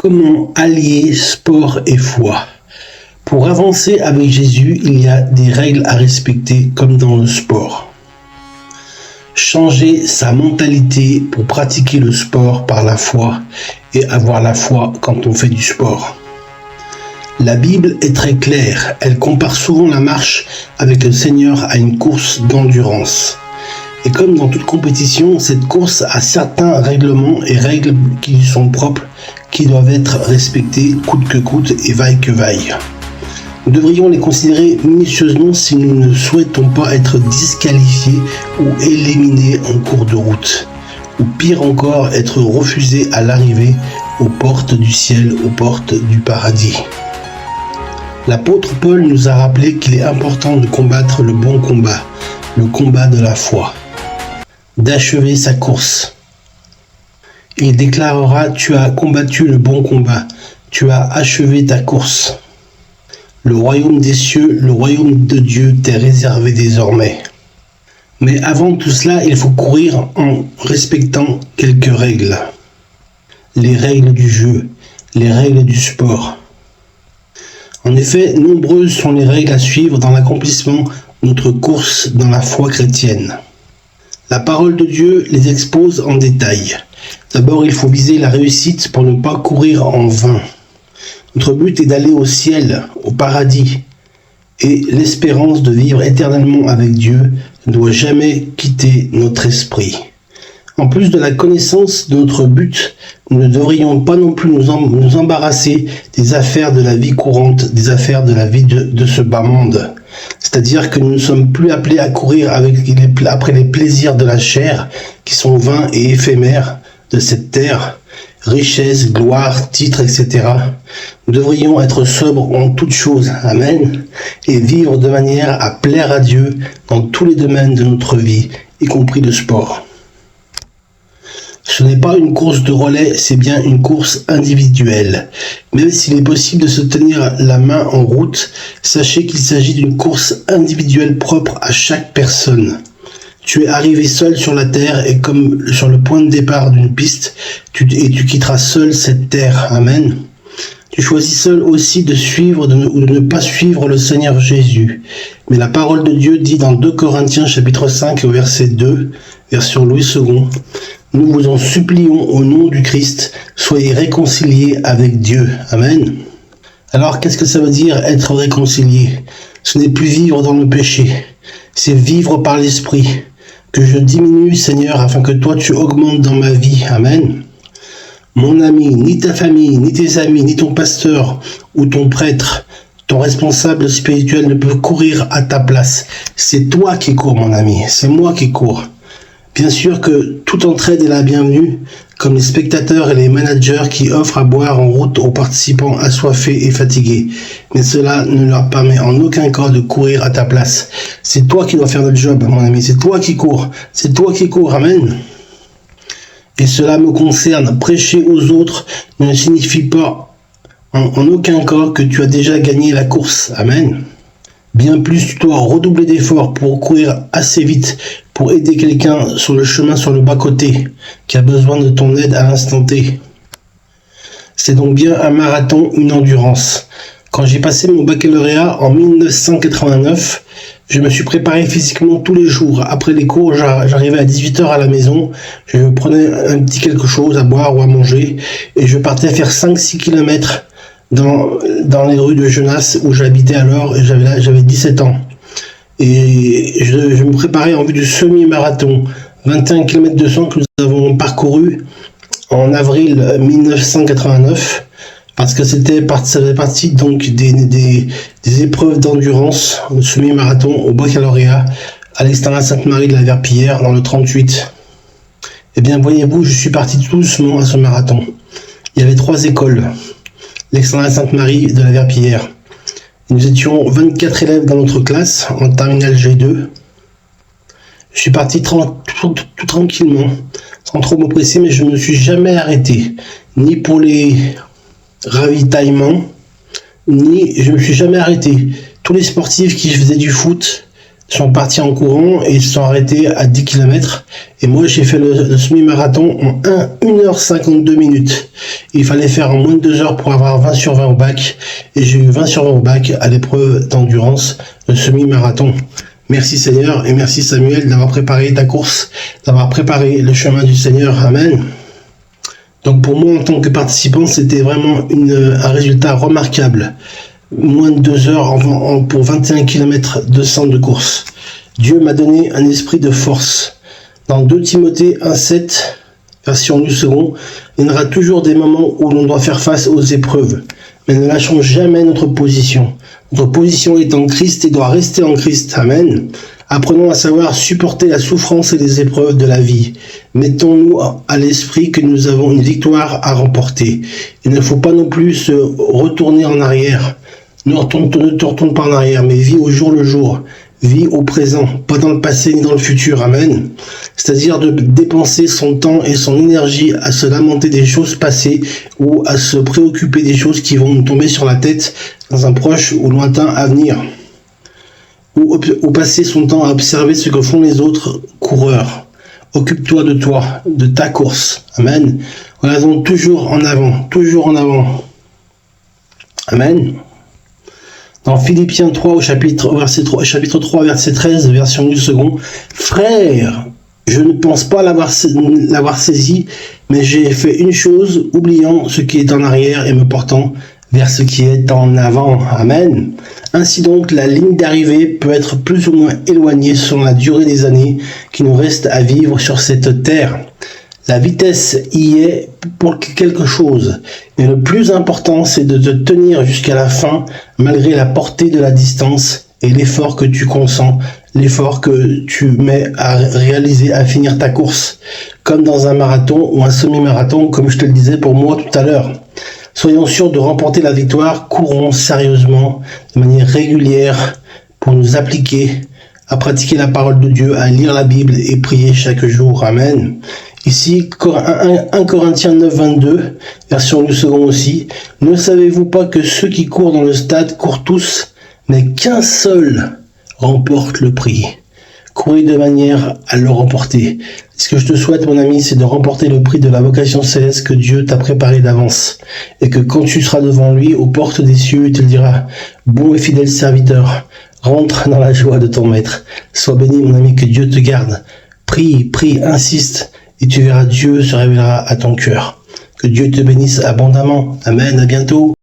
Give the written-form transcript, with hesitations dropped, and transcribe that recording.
Comment allier sport et foi? Pour avancer avec Jésus, il y a des règles à respecter comme dans le sport. Changer sa mentalité pour pratiquer le sport par la foi et avoir la foi quand on fait du sport. La Bible est très claire, elle compare souvent la marche avec le Seigneur à une course d'endurance. Et comme dans toute compétition, cette course a certains règlements et règles qui lui sont propres, qui doivent être respectés coûte que coûte et vaille que vaille. Nous devrions les considérer minutieusement si nous ne souhaitons pas être disqualifiés ou éliminés en cours de route, ou pire encore, être refusés à l'arrivée aux portes du ciel, aux portes du paradis. L'apôtre Paul nous a rappelé qu'il est important de combattre le bon combat, le combat de la foi, d'achever sa course. Il déclarera: tu as combattu le bon combat, tu as achevé ta course. Le royaume des cieux, le royaume de Dieu t'est réservé désormais. Mais avant tout cela, il faut courir en respectant quelques règles. Les règles du jeu, les règles du sport. En effet, nombreuses sont les règles à suivre dans l'accomplissement de notre course dans la foi chrétienne. La parole de Dieu les expose en détail. D'abord, il faut viser la réussite pour ne pas courir en vain. Notre but est d'aller au ciel, au paradis. Et l'espérance de vivre éternellement avec Dieu ne doit jamais quitter notre esprit. En plus de la connaissance de notre but, nous ne devrions pas non plus nous embarrasser des affaires de la vie courante, des affaires de la vie de ce bas monde. C'est-à-dire que nous ne sommes plus appelés à courir après les plaisirs de la chair, qui sont vains et éphémères de cette terre, richesse, gloire, titres, etc. Nous devrions être sobres en toutes choses, amen, et vivre de manière à plaire à Dieu dans tous les domaines de notre vie, y compris le sport. Ce n'est pas une course de relais, c'est bien une course individuelle. Même s'il est possible de se tenir la main en route, sachez qu'il s'agit d'une course individuelle propre à chaque personne. Tu es arrivé seul sur la terre et comme sur le point de départ d'une piste, tu quitteras seul cette terre. Amen. Tu choisis seul aussi de suivre ou de ne pas suivre le Seigneur Jésus. Mais la parole de Dieu dit dans 2 Corinthiens chapitre 5 au verset 2, version Louis II, « Nous vous en supplions au nom du Christ, soyez réconciliés avec Dieu. » Amen. Alors, qu'est-ce que ça veut dire être réconcilié? Ce n'est plus vivre dans le péché, c'est vivre par l'Esprit. Que je diminue, Seigneur, afin que toi tu augmentes dans ma vie. Amen. Mon ami, ni ta famille, ni tes amis, ni ton pasteur ou ton prêtre, ton responsable spirituel ne peut courir à ta place. C'est toi qui cours, mon ami, c'est moi qui cours. Bien sûr que toute entraide est la bienvenue, comme les spectateurs et les managers qui offrent à boire en route aux participants assoiffés et fatigués. Mais cela ne leur permet en aucun cas de courir à ta place. C'est toi qui dois faire le job, mon ami, c'est toi qui cours. C'est toi qui cours, amen. Et cela me concerne. Prêcher aux autres ne signifie pas en aucun cas que tu as déjà gagné la course, amen. Bien plus, tu dois redoubler d'efforts pour courir assez vite, pour aider quelqu'un sur le chemin sur le bas-côté, qui a besoin de ton aide à l'instant T. C'est donc bien un marathon, une endurance. Quand j'ai passé mon baccalauréat en 1989, je me suis préparé physiquement tous les jours. Après les cours, j'arrivais à 18h à la maison, je prenais un petit quelque chose à boire ou à manger, et je partais faire 5-6 km dans les rues de Genasse où j'habitais alors, et j'avais 17 ans. Et je me préparais en vue du semi-marathon, 21 km 200 que nous avons parcouru en avril 1989, parce que ça faisait partie donc des épreuves d'endurance, le semi-marathon au baccalauréat, à l'externat Sainte-Marie de la Verpillière, dans le 38. Eh bien, voyez-vous, je suis parti tout doucement à ce marathon. Il y avait 3 écoles. L'externat Sainte-Marie de la Verpillière. Nous étions 24 élèves dans notre classe, en terminale G2. Je suis parti tout tranquillement, sans trop me presser, mais je ne me suis jamais arrêté, ni pour les ravitaillements, ni je ne me suis jamais arrêté. Tous les sportifs qui faisaient du foot, sont partis en courant et ils se sont arrêtés à 10 km. Et moi, j'ai fait le semi-marathon en 1h52 minutes. Il fallait faire en moins de 2 heures pour avoir 20 sur 20 au bac. Et j'ai eu 20 sur 20 au bac à l'épreuve d'endurance, le semi-marathon. Merci Seigneur et merci Samuel d'avoir préparé ta course, d'avoir préparé le chemin du Seigneur. Amen. Donc pour moi, en tant que participant, c'était vraiment un résultat remarquable. Moins de 2 heures pour 21 km de centre de course. Dieu m'a donné un esprit de force. Dans 2 Timothée 1,7, version du second, il y aura toujours des moments où l'on doit faire face aux épreuves. Mais ne lâchons jamais notre position. Notre position est en Christ et doit rester en Christ. Amen. Apprenons à savoir supporter la souffrance et les épreuves de la vie. Mettons-nous à l'esprit que nous avons une victoire à remporter. Il ne faut pas non plus se retourner en arrière. Ne te retourne pas en arrière, mais vis au jour le jour. Vis au présent, pas dans le passé ni dans le futur. Amen. C'est-à-dire de dépenser son temps et son énergie à se lamenter des choses passées ou à se préoccuper des choses qui vont nous tomber sur la tête dans un proche ou lointain avenir. Ou passer son temps à observer ce que font les autres coureurs. Occupe-toi de toi, de ta course. Amen. Regardons toujours en avant, toujours en avant. Amen. Dans Philippiens 3, chapitre 3, verset 13, version du second, « Frère, je ne pense pas l'avoir saisi, mais j'ai fait une chose, oubliant ce qui est en arrière et me portant vers ce qui est en avant. » Amen. Ainsi donc, la ligne d'arrivée peut être plus ou moins éloignée selon la durée des années qui nous restent à vivre sur cette terre. La vitesse y est pour quelque chose, mais le plus important, c'est de te tenir jusqu'à la fin, malgré la portée de la distance et l'effort que tu consens, l'effort que tu mets à réaliser, à finir ta course, comme dans un marathon ou un semi-marathon, comme je te le disais pour moi tout à l'heure. Soyons sûrs de remporter la victoire, courons sérieusement, de manière régulière, pour nous appliquer à pratiquer la parole de Dieu, à lire la Bible et prier chaque jour. Amen. Ici, 1 Corinthiens 9, 22, version du second aussi. « Ne savez-vous pas que ceux qui courent dans le stade courent tous, mais qu'un seul remporte le prix ?» Courez de manière à le remporter. Ce que je te souhaite, mon ami, c'est de remporter le prix de la vocation céleste que Dieu t'a préparé d'avance. Et que quand tu seras devant lui, aux portes des cieux, il te dira « Bon et fidèle serviteur, rentre dans la joie de ton maître. » Sois béni, mon ami, que Dieu te garde. Prie, insiste. Et tu verras, Dieu se révélera à ton cœur. Que Dieu te bénisse abondamment. Amen, à bientôt.